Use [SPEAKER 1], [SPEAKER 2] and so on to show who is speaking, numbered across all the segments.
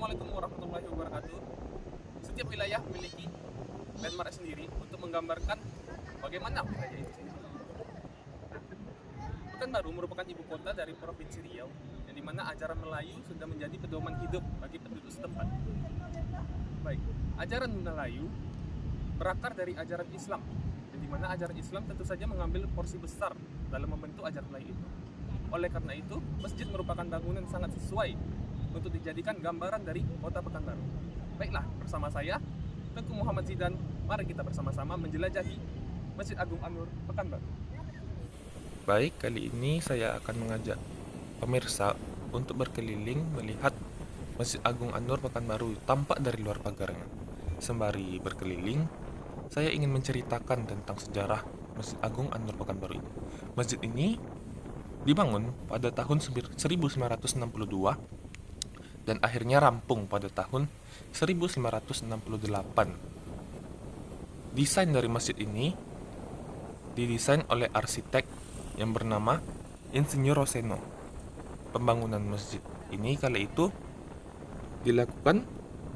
[SPEAKER 1] Assalamualaikum warahmatullahi wabarakatuh. Setiap wilayah memiliki landmark sendiri untuk menggambarkan bagaimana wilayah itu sendiri. Pekanbaru merupakan ibu kota dari Provinsi Riau, yang dimana ajaran Melayu sudah menjadi pedoman hidup bagi penduduk setempat. Baik, ajaran Melayu berakar dari ajaran Islam, yang dimana ajaran Islam tentu saja mengambil porsi besar dalam membentuk ajaran Melayu itu. Oleh karena itu, masjid merupakan bangunan sangat sesuai untuk dijadikan gambaran dari kota Pekanbaru. Baiklah, bersama saya, Tengku Muhammad Zidan, mari kita bersama-sama menjelajahi Masjid Agung An-Nur Pekanbaru.
[SPEAKER 2] Baik, kali ini saya akan mengajak pemirsa untuk berkeliling melihat Masjid Agung An-Nur Pekanbaru tampak dari luar pagarnya. Sembari berkeliling, saya ingin menceritakan tentang sejarah Masjid Agung An-Nur Pekanbaru ini. Masjid ini dibangun pada tahun 1962 dan akhirnya rampung pada tahun 1968. Desain dari masjid ini didesain oleh arsitek yang bernama Insinyur Roseno. Pembangunan masjid ini kala itu dilakukan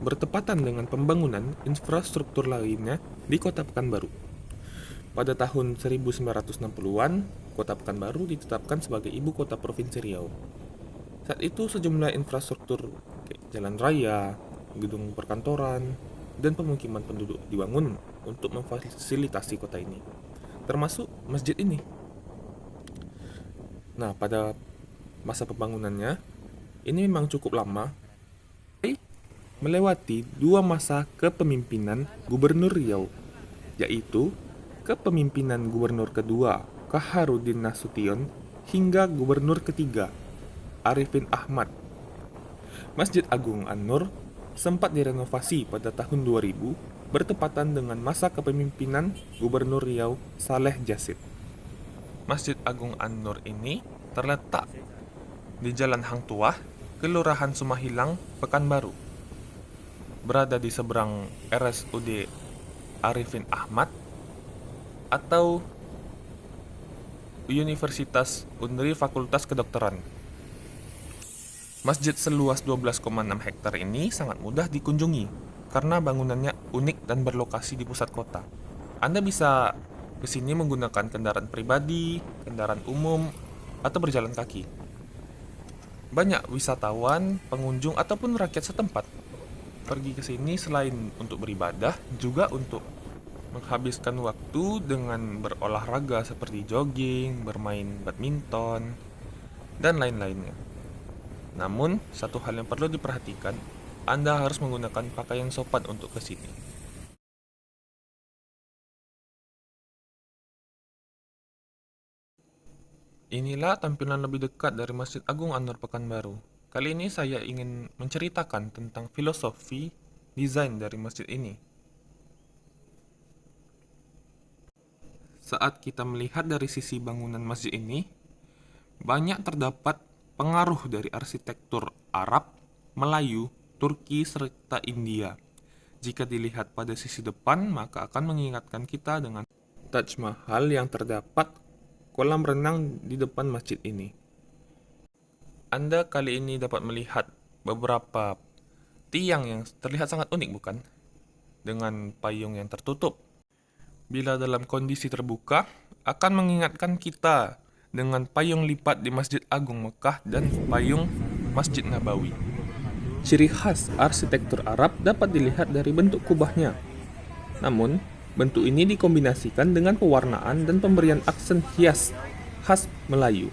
[SPEAKER 2] bertepatan dengan pembangunan infrastruktur lainnya di Kota Pekanbaru. Pada tahun 1960-an, Kota Pekanbaru ditetapkan sebagai ibu kota Provinsi Riau. Saat itu sejumlah infrastruktur jalan raya, gedung perkantoran, dan pemukiman penduduk dibangun untuk memfasilitasi kota ini, termasuk masjid ini. Nah, pada masa pembangunannya, ini memang cukup lama, melewati dua masa kepemimpinan Gubernur Riau, yaitu kepemimpinan Gubernur kedua Kaharudin Nasution hingga Gubernur ketiga Arifin Ahmad. Masjid Agung An-Nur sempat direnovasi pada tahun 2000 bertepatan dengan masa kepemimpinan Gubernur Riau Saleh Jasid. Masjid Agung An-Nur ini terletak di Jalan Hang Tuah, Kelurahan Sumahilang, Pekanbaru. Berada di seberang RSUD Arifin Ahmad atau Universitas Unri Fakultas Kedokteran. Masjid seluas 12,6 hektar ini sangat mudah dikunjungi karena bangunannya unik dan berlokasi di pusat kota. Anda bisa ke sini menggunakan kendaraan pribadi, kendaraan umum, atau berjalan kaki. Banyak wisatawan, pengunjung, ataupun rakyat setempat pergi ke sini selain untuk beribadah, juga untuk menghabiskan waktu dengan berolahraga seperti jogging, bermain badminton, dan lain-lainnya. Namun, satu hal yang perlu diperhatikan, Anda harus menggunakan pakaian sopan untuk ke sini. Inilah tampilan lebih dekat dari Masjid Agung An-Nur Pekanbaru. Kali ini saya ingin menceritakan tentang filosofi desain dari masjid ini. Saat kita melihat dari sisi bangunan masjid ini, banyak terdapat pengaruh dari arsitektur Arab, Melayu, Turki, serta India. Jika dilihat pada sisi depan, maka akan mengingatkan kita dengan Taj Mahal yang terdapat kolam renang di depan masjid ini. Anda kali ini dapat melihat beberapa tiang yang terlihat sangat unik, bukan? Dengan payung yang tertutup. Bila dalam kondisi terbuka, akan mengingatkan kita dengan payung lipat di Masjid Agung Mekah dan payung Masjid Nabawi. Ciri khas arsitektur Arab dapat dilihat dari bentuk kubahnya. Namun, bentuk ini dikombinasikan dengan pewarnaan dan pemberian aksen hias khas Melayu.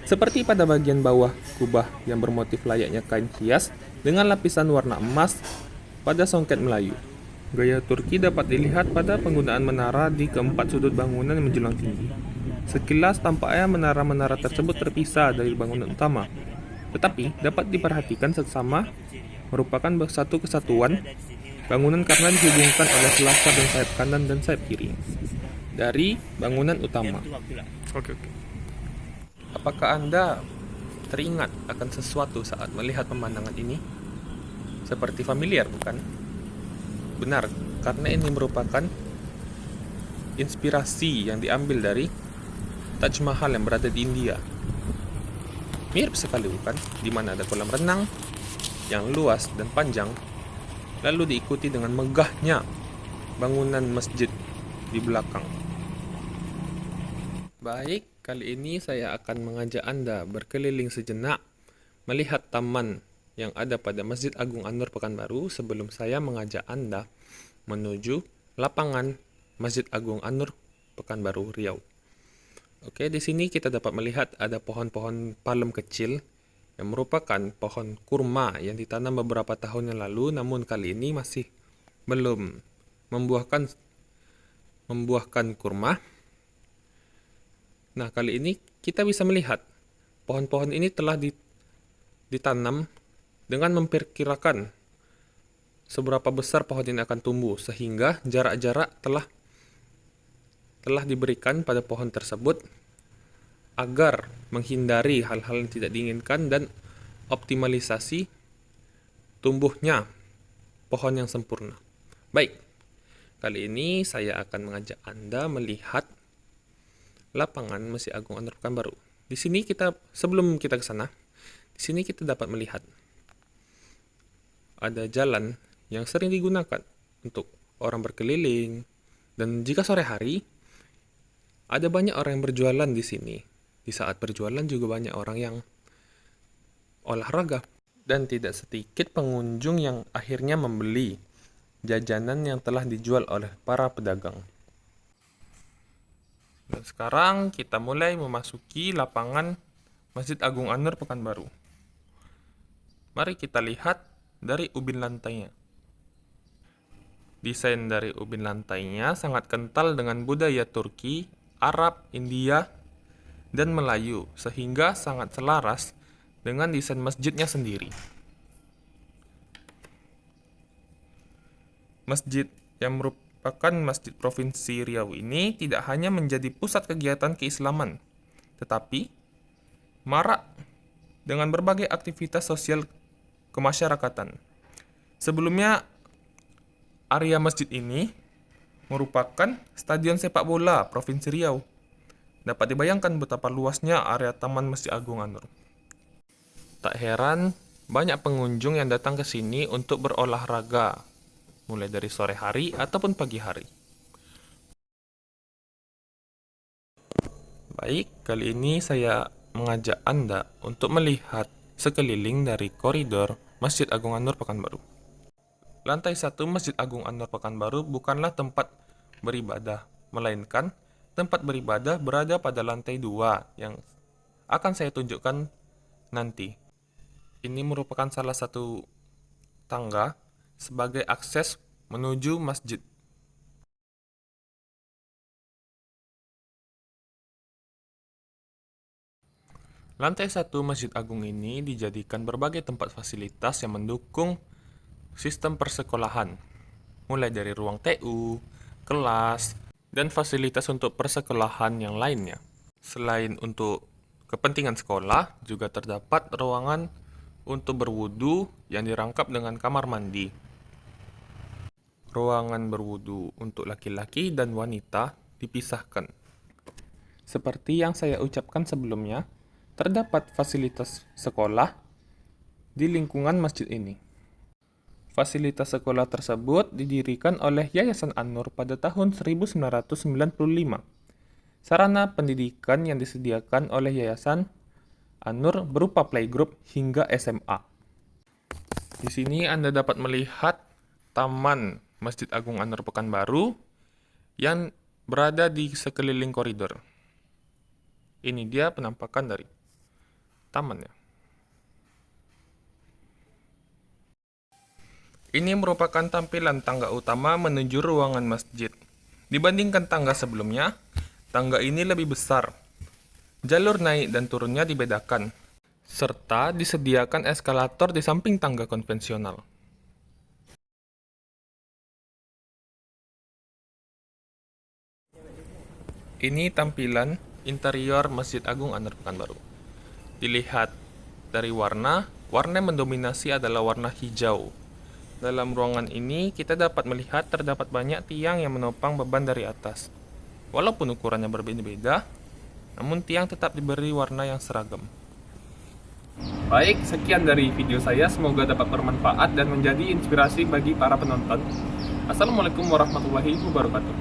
[SPEAKER 2] Seperti pada bagian bawah kubah yang bermotif layaknya kain hias dengan lapisan warna emas pada songket Melayu. Gaya Turki dapat dilihat pada penggunaan menara di keempat sudut bangunan yang menjulang tinggi. Sekilas tampaknya menara-menara tersebut terpisah dari bangunan utama, tetapi dapat diperhatikan seksama merupakan satu kesatuan bangunan karena dihubungkan oleh selasar dan sayap kanan dan sayap kiri dari bangunan utama. Oke. Apakah Anda teringat akan sesuatu saat melihat pemandangan ini? Seperti familiar, bukan? Benar, karena ini merupakan inspirasi yang diambil dari Taj Mahal yang berada di India. Mirip sekali, bukan? Di mana ada kolam renang, yang luas dan panjang, lalu diikuti dengan megahnya bangunan masjid di belakang. Baik, kali ini saya akan mengajak Anda berkeliling sejenak melihat taman yang ada pada Masjid Agung An-Nur Pekanbaru sebelum saya mengajak Anda menuju lapangan Masjid Agung An-Nur Pekanbaru Riau. Oke, di sini kita dapat melihat ada pohon-pohon palem kecil yang merupakan pohon kurma yang ditanam beberapa tahun yang lalu, namun kali ini masih belum membuahkan kurma. Nah, kali ini kita bisa melihat pohon-pohon ini telah ditanam dengan memperkirakan seberapa besar pohon ini akan tumbuh, sehingga jarak-jarak telah diberikan pada pohon tersebut agar menghindari hal-hal yang tidak diinginkan dan optimalisasi tumbuhnya pohon yang sempurna. Baik, kali ini saya akan mengajak Anda melihat lapangan Masjid Agung An-Nur Pekanbaru. Di sini sebelum kita ke sana, di sini kita dapat melihat ada jalan yang sering digunakan untuk orang berkeliling, dan jika sore hari ada banyak orang yang berjualan di sini. Di saat berjualan juga banyak orang yang olahraga, dan tidak sedikit pengunjung yang akhirnya membeli jajanan yang telah dijual oleh para pedagang. Dan sekarang kita mulai memasuki lapangan Masjid Agung An-Nur Pekanbaru. Mari kita lihat dari ubin lantainya. Desain dari ubin lantainya sangat kental dengan budaya Turki, Arab, India, dan Melayu, sehingga sangat selaras dengan desain masjidnya sendiri. Masjid yang merupakan masjid Provinsi Riau ini tidak hanya menjadi pusat kegiatan keislaman, tetapi marak dengan berbagai aktivitas sosial kemasyarakatan. Sebelumnya, area masjid ini merupakan stadion sepak bola Provinsi Riau. Dapat dibayangkan betapa luasnya area Taman Masjid Agung An-Nur. Tak heran, banyak pengunjung yang datang ke sini untuk berolahraga, mulai dari sore hari ataupun pagi hari. Baik, kali ini saya mengajak Anda untuk melihat sekeliling dari koridor Masjid Agung An-Nur Pekanbaru. Lantai 1 Masjid Agung An-Nur Pekanbaru bukanlah tempat beribadah, melainkan tempat beribadah berada pada lantai 2 yang akan saya tunjukkan nanti. Ini merupakan salah satu tangga sebagai akses menuju masjid. Lantai 1 Masjid Agung ini dijadikan berbagai tempat fasilitas yang mendukung sistem persekolahan, mulai dari ruang TU, kelas, dan fasilitas untuk persekolahan yang lainnya. Selain untuk kepentingan sekolah, juga terdapat ruangan untuk berwudu yang dirangkap dengan kamar mandi. Ruangan berwudu untuk laki-laki dan wanita dipisahkan. Seperti yang saya ucapkan sebelumnya, terdapat fasilitas sekolah di lingkungan masjid ini. Fasilitas sekolah tersebut didirikan oleh Yayasan An-Nur pada tahun 1995. Sarana pendidikan yang disediakan oleh Yayasan An-Nur berupa playgroup hingga SMA. Di sini Anda dapat melihat Taman Masjid Agung An-Nur Pekanbaru yang berada di sekeliling koridor. Ini dia penampakan dari tamannya. Ini merupakan tampilan tangga utama menuju ruangan masjid. Dibandingkan tangga sebelumnya, tangga ini lebih besar. Jalur naik dan turunnya dibedakan, serta disediakan eskalator di samping tangga konvensional. Ini tampilan interior Masjid Agung An-Nur Pekanbaru. Dilihat dari warna yang mendominasi adalah warna hijau. Dalam ruangan ini, kita dapat melihat terdapat banyak tiang yang menopang beban dari atas. Walaupun ukurannya berbeda-beda, namun tiang tetap diberi warna yang seragam.
[SPEAKER 1] Baik, sekian dari video saya. Semoga dapat bermanfaat dan menjadi inspirasi bagi para penonton. Assalamualaikum warahmatullahi wabarakatuh.